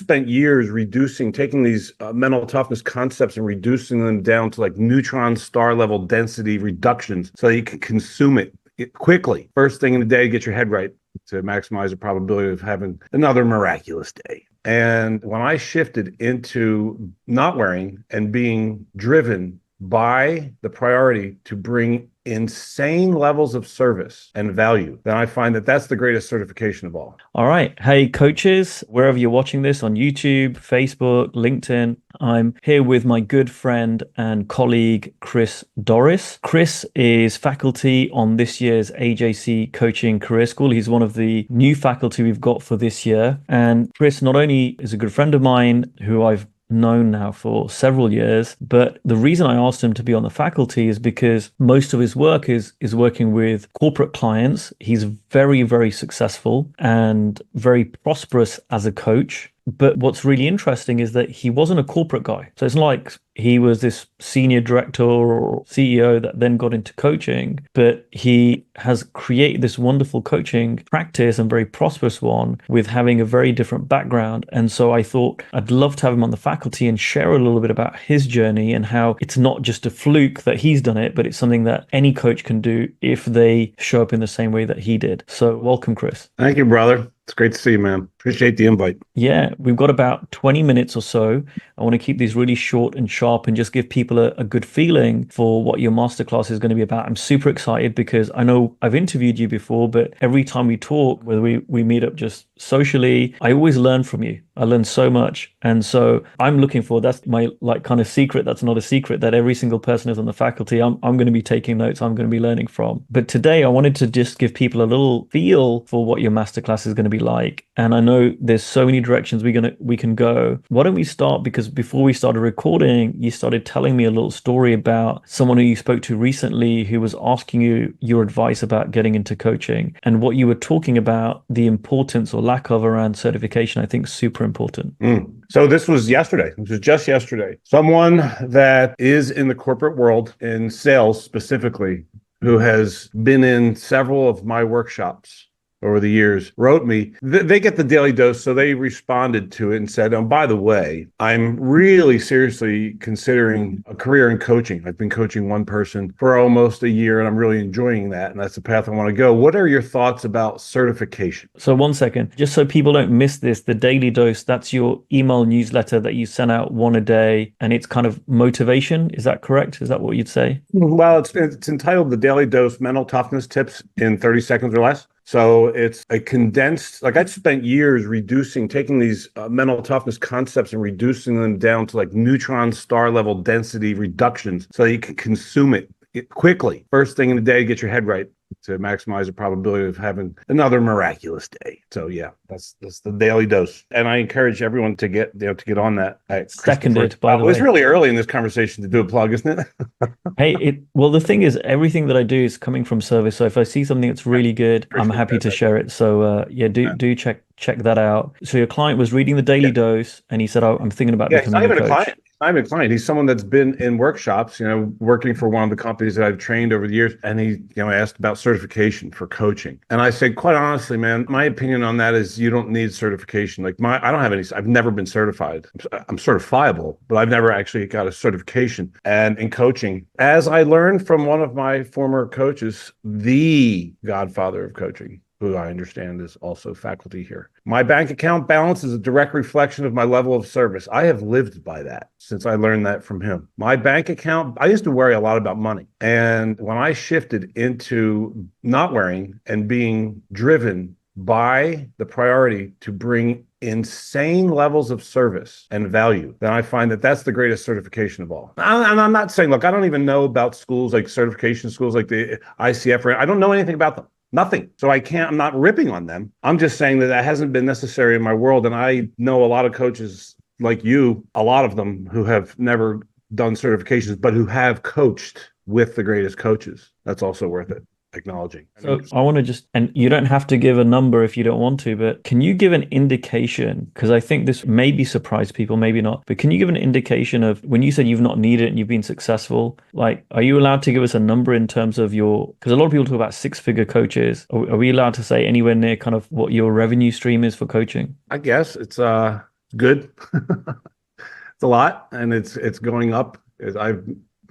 spent years taking these mental toughness concepts and reducing them down to like neutron star level density reductions so that you can consume it quickly. First thing in the day, get your head right to maximize the probability of having another miraculous day. And when I shifted into not wearing and being driven by the priority to bring insane levels of service and value, then I find that that's the greatest certification of all. All right. Hey, coaches, wherever you're watching this on YouTube, Facebook, LinkedIn, I'm here with my good friend and colleague, Chris Dorris. Chris is faculty on this year's AJC Coaching Career School. He's one of the new faculty we've got for this year. And Chris not only is a good friend of mine who I've known now for several years, but the reason I asked him to be on the faculty is because most of his work is working with corporate clients. He's very, very successful and very prosperous as a coach. But what's really interesting is that he wasn't a corporate guy. So it's not like he was this senior director or CEO that then got into coaching, but he has created this wonderful coaching practice and very prosperous one with having a very different background. And so I thought I'd love to have him on the faculty and share a little bit about his journey and how it's not just a fluke that he's done it, but it's something that any coach can do if they show up in the same way that he did. So welcome, Chris. Thank you, brother. It's great to see you, man. Appreciate the invite. Yeah, we've got about 20 minutes or so. I want to keep these really short and sharp and just give people a good feeling for what your masterclass is going to be about. I'm super excited because I know I've interviewed you before, but every time we talk, whether we meet up just socially, I always learn from you. I learn so much. And so I'm looking for, that's my like kind of secret. That's not a secret that every single person is on the faculty. I'm going to be taking notes. I'm going to be learning from. But today I wanted to just give people a little feel for what your masterclass is going to be like. And I know there's so many directions we can go. Why don't we start? Because before we started recording, you started telling me a little story about someone who you spoke to recently who was asking you your advice about getting into coaching, and what you were talking about, the importance or lack of around certification, I think is super important. So this was yesterday. This was just yesterday. Someone that is in the corporate world, in sales specifically, who has been in several of my workshops over the years, wrote me. They get the daily dose, so they responded to it and said, oh, by the way, I'm really seriously considering a career in coaching. I've been coaching one person for almost a year, and I'm really enjoying that, and that's the path I want to go. What are your thoughts about certification? So 1 second, just so people don't miss this, the daily dose, that's your email newsletter that you send out one a day, and it's kind of motivation. Is that correct? Is that what you'd say? Well, it's entitled The Daily Dose Mental Toughness Tips in 30 Seconds or Less. So it's a condensed, like I've spent years taking these mental toughness concepts and reducing them down to like neutron star level density reductions so that you can consume it quickly. First thing in the day, get your head right to maximize the probability of having another miraculous day. So yeah, that's the daily dose. And I encourage everyone to get on that. Seconded, by the way. It's really early in this conversation to do a plug, isn't it? Well, the thing is, everything that I do is coming from service. So if I see something that's really good, I'm happy to share it. So do check that out. So your client was reading the daily dose and he said, oh, I'm thinking about becoming a coach. I'm a client. He's someone that's been in workshops, working for one of the companies that I've trained over the years. And he, asked about certification for coaching. And I said, quite honestly, man, my opinion on that is you don't need certification. I don't have any, I've never been certified. I'm certifiable, but I've never actually got a certification. And in coaching, as I learned from one of my former coaches, the godfather of coaching, who I understand is also faculty here. My bank account balance is a direct reflection of my level of service. I have lived by that since I learned that from him. My bank account, I used to worry a lot about money. And when I shifted into not worrying and being driven by the priority to bring insane levels of service and value, then I find that that's the greatest certification of all. And I'm not saying, look, I don't even know about schools like certification schools like the ICF. I don't know anything about them. Nothing. So I'm not ripping on them. I'm just saying that hasn't been necessary in my world. And I know a lot of coaches like you, a lot of them who have never done certifications, but who have coached with the greatest coaches. That's also worth it. Acknowledging. So I want to and you don't have to give a number if you don't want to, but can you give an indication? Because I think this maybe surprise people, maybe not, but can you give an indication of when you said you've not needed it and you've been successful, like, are you allowed to give us a number in terms of because a lot of people talk about 6-figure coaches. Are we allowed to say anywhere near kind of what your revenue stream is for coaching? I guess it's Good. It's a lot, and it's going up.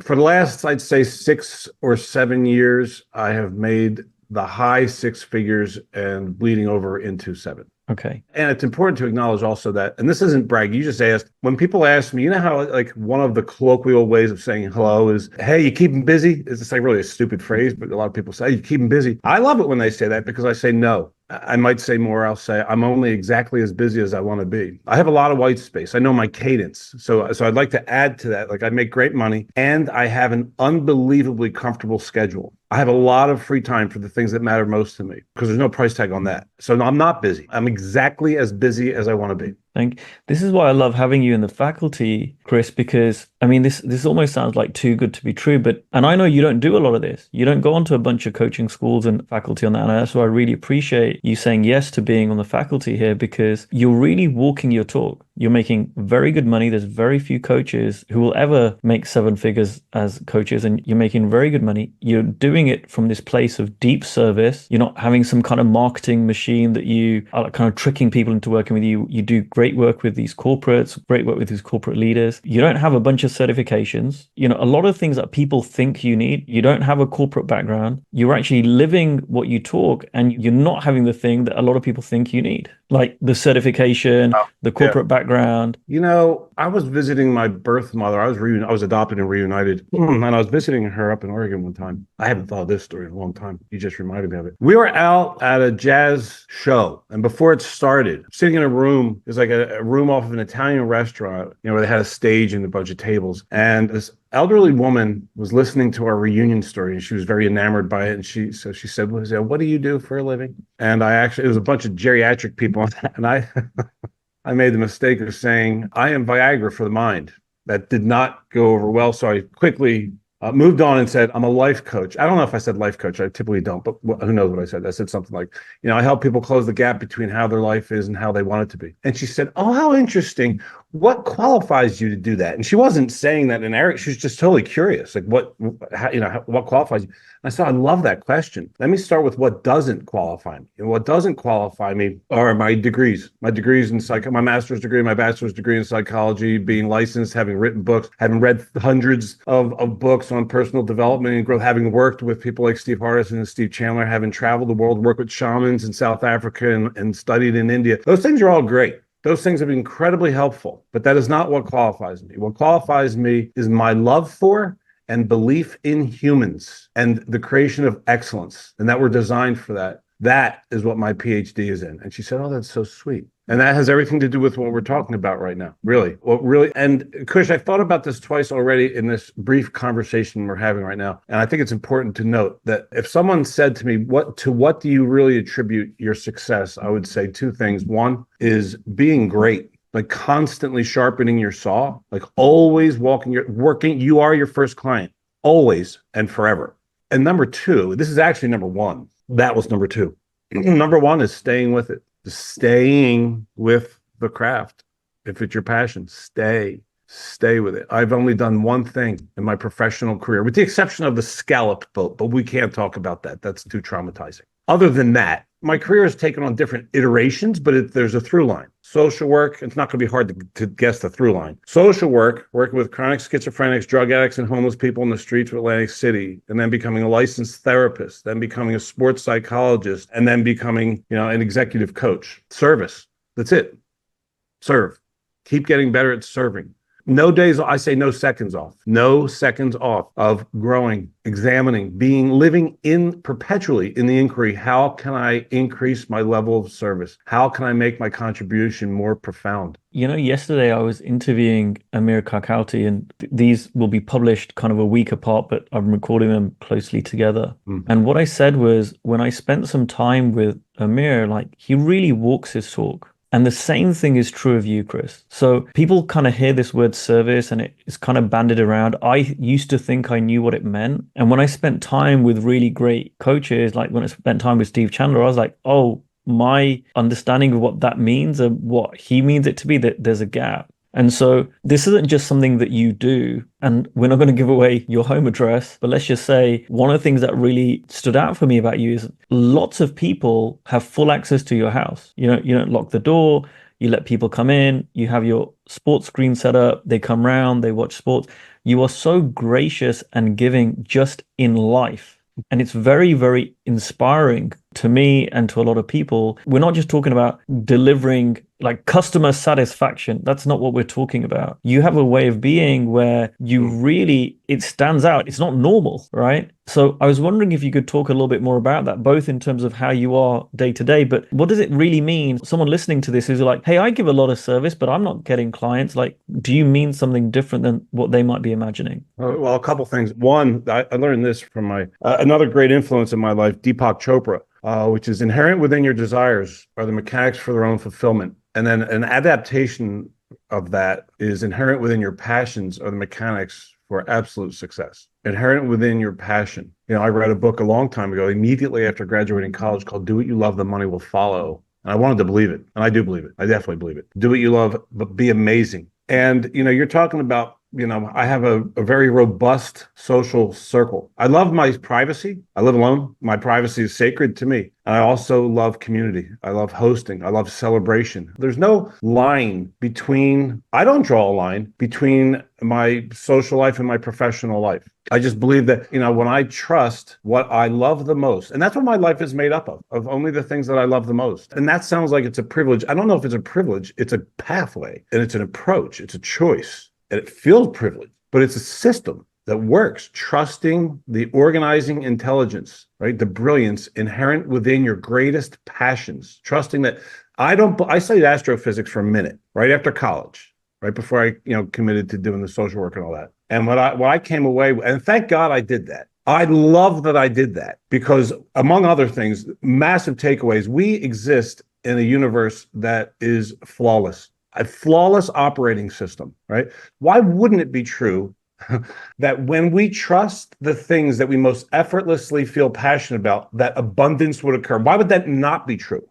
For the last, I'd say, 6 or 7 years, I have made the high six figures and bleeding over into seven. Okay. And it's important to acknowledge also that, and this isn't brag, you just asked, when people ask me, you know how like one of the colloquial ways of saying hello is, hey, you keep them busy? It's like really a stupid phrase, but a lot of people say, you keep them busy. I love it when they say that because I say no. I might say more. I'll say I'm only exactly as busy as I want to be. I have a lot of white space. I know my cadence. So I'd like to add to that. Like I make great money and I have an unbelievably comfortable schedule. I have a lot of free time for the things that matter most to me because there's no price tag on that. So no, I'm not busy. I'm exactly as busy as I want to be. This is why I love having you in the faculty, Chris, because I mean, this almost sounds like too good to be true, and I know you don't do a lot of this. You don't go onto a bunch of coaching schools and faculty on that. And that's why I really appreciate you saying yes to being on the faculty here, because you're really walking your talk. You're making very good money. There's very few coaches who will ever make seven figures as coaches, and you're making very good money. You're doing it from this place of deep service. You're not having some kind of marketing machine that you are kind of tricking people into working with you. You do great work with these corporates, great work with these corporate leaders. You don't have a bunch of certifications. You know, a lot of things that people think you need. You don't have a corporate background. You're actually living what you talk, and you're not having the thing that a lot of people think you need, like the certification, the corporate background. You know, I was visiting my birth mother. I was adopted and reunited, and I was visiting her up in Oregon one time. I haven't thought of this story in a long time. You just reminded me of it. We were out at a jazz show, and before it started, sitting in a room, it was like a room off of an Italian restaurant, you know, where they had a stage and a bunch of tables. And this elderly woman was listening to our reunion story, and she was very enamored by it. And she said, "What do you do for a living?" And it was a bunch of geriatric people on that, and I made the mistake of saying, I am Viagra for the mind. That did not go over well. So I quickly moved on and said, I'm a life coach. I don't know if I said life coach. I typically don't, but who knows what I said? I said something like, you know, I help people close the gap between how their life is and how they want it to be. And she said, oh, how interesting. What qualifies you to do that? And she wasn't saying that in arrogance. She was just totally what qualifies you? And I said, I love that question. Let me start with what doesn't qualify me. And what doesn't qualify me are my degrees. My degrees in my master's degree, my bachelor's degree in psychology, being licensed, having written books, having read hundreds of books on personal development and growth, having worked with people like Steve Hardison and Steve Chandler, having traveled the world, worked with shamans in South Africa and studied in India. Those things are all great. Those things have been incredibly helpful, but that is not what qualifies me. What qualifies me is my love for and belief in humans and the creation of excellence, and that we're designed for that. That is what my PhD is in. And she said, oh, that's so sweet. And that has everything to do with what we're talking about right now. Really. And Kush, I've thought about this twice already in this brief conversation we're having right now. And I think it's important to note that if someone said to me, what do you really attribute your success? I would say two things. One is being great, like constantly sharpening your saw, like always working. You are your first client, always and forever. And number two, this is actually number one. That was number two. Number one is staying with it. Staying with the craft. If it's your passion, stay with it. I've only done one thing in my professional career, with the exception of the scalloped boat, but we can't talk about that. That's too traumatizing. Other than that, my career has taken on different iterations, but there's a through line. Social work, it's not going to be hard to guess the through line. Social work, working with chronic schizophrenics, drug addicts, and homeless people in the streets of Atlantic City, and then becoming a licensed therapist, then becoming a sports psychologist, and then becoming, an executive coach. Service, that's it. Serve. Keep getting better at serving. No days, I say no seconds off. No seconds off of growing, examining, living perpetually in the inquiry. How can I increase my level of service? How can I make my contribution more profound? Yesterday I was interviewing Amir Karkouti, and these will be published kind of a week apart, but I'm recording them closely together. And what I said was, when I spent some time with Amir, he really walks his talk. And the same thing is true of you, Chris. So people kind of hear this word service and it's kind of bandied around. I used to think I knew what it meant. And when I spent time with really great coaches, like when I spent time with Steve Chandler, I was like, oh, my understanding of what that means and what he means it to be, that there's a gap. And so this isn't just something that you do, and we're not going to give away your home address, but let's just say one of the things that really stood out for me about you is lots of people have full access to your house. You don't lock the door. You let people come in, you have your sports screen set up, they come round, they watch sports. You are so gracious and giving just in life. And it's very, very inspiring to me and to a lot of people. We're not just talking about delivering like customer satisfaction. That's not what we're talking about. You have a way of being where you really, it stands out. It's not normal, right? So I was wondering if you could talk a little bit more about that, both in terms of how you are day to day, but what does it really mean? Someone listening to this who's like, hey, I give a lot of service, but I'm not getting clients. Like, do you mean something different than what they might be imagining? Well, a couple things. One, I learned this from my another great influence in my life, Deepak Chopra, which is inherent within your desires are the mechanics for their own fulfillment. And then an adaptation of that is inherent within your passions are the mechanics for absolute success. Inherent within your passion. I read a book a long time ago, immediately after graduating college, called Do What You Love, The Money Will Follow. And I wanted to believe it. And I do believe it. I definitely believe it. Do what you love, but be amazing. And, you're talking about, I have a very robust social circle. I love my privacy. I live alone. My privacy is sacred to me. And I also love community. I love hosting. I love celebration. There's no line I don't draw a line between my social life and my professional life. I just believe that, when I trust what I love the most, and that's what my life is made up of only the things that I love the most. And that sounds like it's a privilege. I don't know if it's a privilege. It's a pathway and it's an approach. It's a choice. And it feels privileged, but it's a system that works, trusting the organizing intelligence, right? The brilliance inherent within your greatest passions, trusting that I studied astrophysics for a minute, right after college, right before I, committed to doing the social work and all that. And what I came away with, and thank God I did that. I love that I did that because among other things, massive takeaways, we exist in a universe that is flawless. A flawless operating system, right? Why wouldn't it be true that when we trust the things that we most effortlessly feel passionate about, that abundance would occur? Why would that not be true?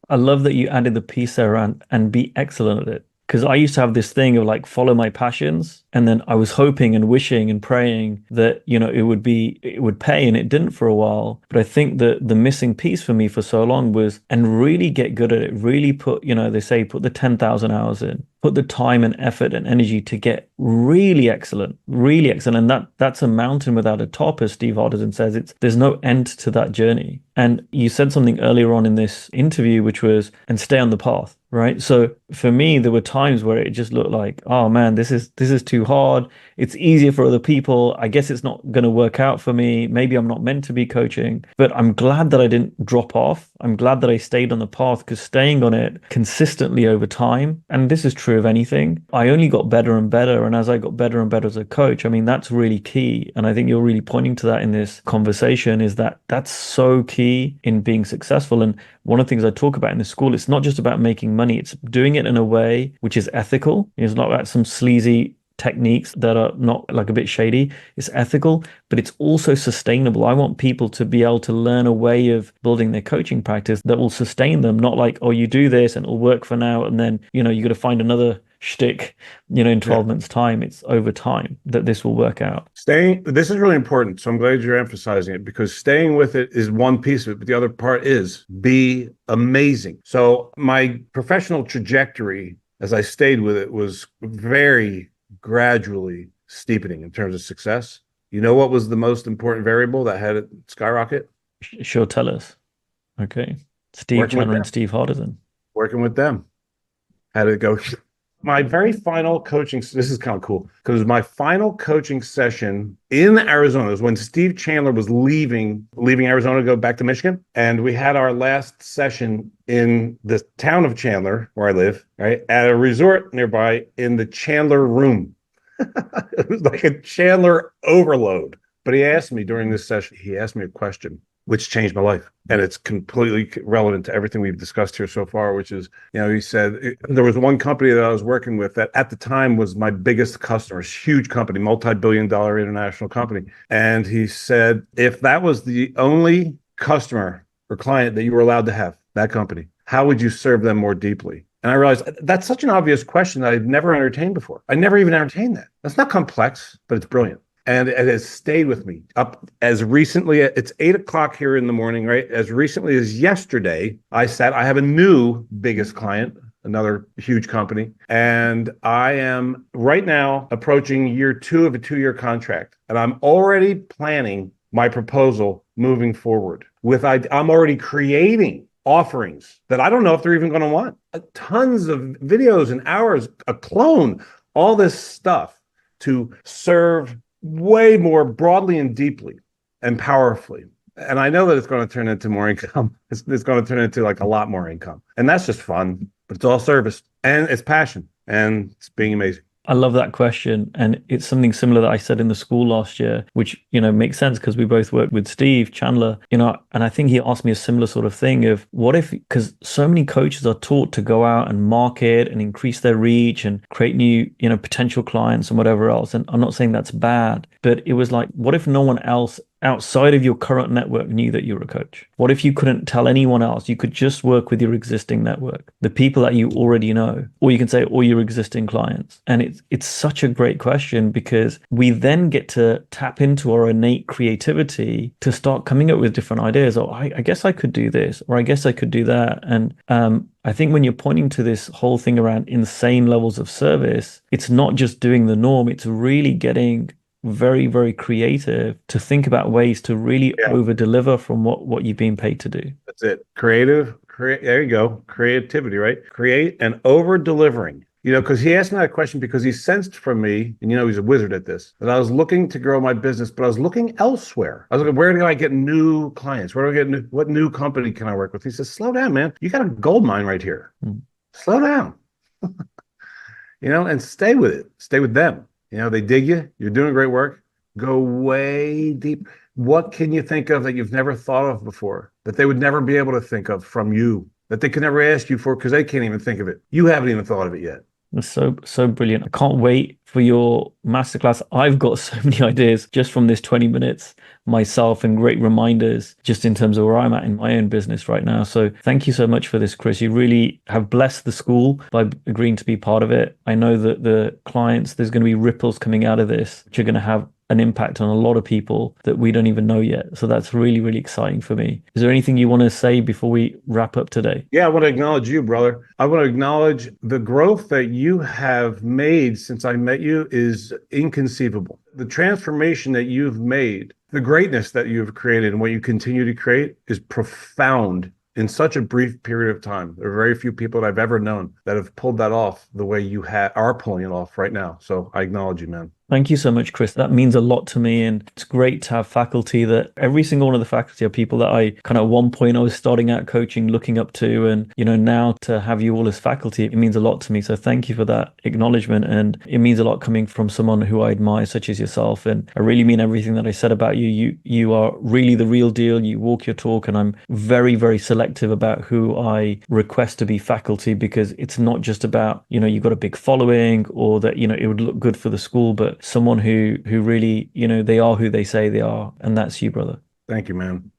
I love that you added the piece there and be excellent at it. Because I used to have this thing of like follow my passions. And then I was hoping and wishing and praying that, it would pay, and it didn't for a while. But I think that the missing piece for me for so long was, and really get good at it, really put, they say, put the 10,000 hours in, put the time and effort and energy to get really excellent, really excellent. And that's a mountain without a top, as Steve Hardison says. There's no end to that journey. And you said something earlier on in this interview, which was, and stay on the path, right? So for me, there were times where it just looked like, oh man, this is too hard. It's easier for other people. I guess it's not going to work out for me. Maybe I'm not meant to be coaching, but I'm glad that I didn't drop off. I'm glad that I stayed on the path, because staying on it consistently over time, and this is true of anything, I only got better and better. And as I got better and better as a coach, I mean, that's really key. And I think you're really pointing to that in this conversation, is that that's so key in being successful. And one of the things I talk about in the school, it's not just about making money, it's doing it in a way which is ethical. It's not about some sleazy techniques that are not like a bit shady. It's ethical, but it's also sustainable. I want people to be able to learn a way of building their coaching practice that will sustain them, not like, oh, you do this and it'll work for now, and then, you got to find another shtick, in 12 months time. It's over time that this will work out. This is really important. So I'm glad you're emphasizing it, because staying with it is one piece of it, but the other part is be amazing. So my professional trajectory, as I stayed with it, was very gradually steepening in terms of success. You know what was the most important variable that had it skyrocket? Sure, tell us. Okay. Steve Chandler and Steve Hardison. Working with them. How did it go? My very final coaching, this is kind of cool, because my final coaching session in Arizona was when Steve Chandler was leaving Arizona to go back to Michigan. And we had our last session in the town of Chandler, where I live, right, at a resort nearby in the Chandler room. It was like a Chandler overload. But he asked me during this session, a question which changed my life. And it's completely relevant to everything we've discussed here so far, which is, he said, there was one company that I was working with that at the time was my biggest customer, huge company, multi-billion-dollar international company. And he said, if that was the only customer or client that you were allowed to have, that company, how would you serve them more deeply? And I realized that's such an obvious question that I'd never entertained before. I never even entertained that. That's not complex, but it's brilliant. And it has stayed with me up as recently, it's 8 o'clock here in the morning, right? As recently as yesterday, I have a new biggest client, another huge company. And I am right now approaching year 2 of a 2-year contract. And I'm already planning my proposal moving forward I'm already creating offerings that I don't know if they're even going to want. Tons of videos and hours, a clone, all this stuff to serve way more broadly and deeply and powerfully. And I know that it's going to turn into more income. It's going to turn into like a lot more income. And that's just fun, but it's all service and it's passion and it's being amazing. I love that question. And it's something similar that I said in the school last year, which, makes sense because we both worked with Steve Chandler, and I think he asked me a similar sort of thing of what if, because so many coaches are taught to go out and market and increase their reach and create new, potential clients and whatever else. And I'm not saying that's bad, but it was like, what if no one else outside of your current network knew that you were a coach? What if you couldn't tell anyone else? You could just work with your existing network, the people that you already know, or you can say all your existing clients. And it's such a great question because we then get to tap into our innate creativity to start coming up with different ideas. Oh, I guess I could do this, or I guess I could do that. And I think when you're pointing to this whole thing around insane levels of service, it's not just doing the norm, it's really getting very, very creative to think about ways to really over deliver from what you've been paid to do. That's it. There you go. Creativity, right? Create and over delivering. Because he asked me that question because he sensed from me, and he's a wizard at this, that I was looking to grow my business, but I was looking elsewhere. I was looking, where do I get new clients? Where do I get what new company can I work with? He says, slow down, man. You got a gold mine right here. Slow down. And stay with it. Stay with them. They dig you. You're doing great work. Go way deep. What can you think of that you've never thought of before, that they would never be able to think of from you, that they could never ask you for because they can't even think of it? You haven't even thought of it yet. It's so brilliant. I can't wait for your masterclass. I've got so many ideas just from this 20 minutes myself and great reminders just in terms of where I'm at in my own business right now. So thank you so much for this, Chris. You really have blessed the school by agreeing to be part of it. I know that the clients, there's going to be ripples coming out of this, which are going to have an impact on a lot of people that we don't even know yet. So that's really, really exciting for me. Is there anything you want to say before we wrap up today? Yeah, I want to acknowledge you, brother. I want to acknowledge the growth that you have made since I met you is inconceivable. The transformation that you've made, the greatness that you've created and what you continue to create is profound in such a brief period of time. There are very few people that I've ever known that have pulled that off the way you are pulling it off right now. So I acknowledge you, man. Thank you so much, Chris. That means a lot to me. And it's great to have faculty that every single one of the faculty are people that I kind of at one point I was starting out coaching, looking up to. And, now to have you all as faculty, it means a lot to me. So thank you for that acknowledgement. And it means a lot coming from someone who I admire, such as yourself. And I really mean everything that I said about you. You are really the real deal. You walk your talk. And I'm very, very selective about who I request to be faculty because it's not just about, you've got a big following or that, it would look good for the school, but someone who really, they are who they say they are. And that's you, brother. Thank you, man.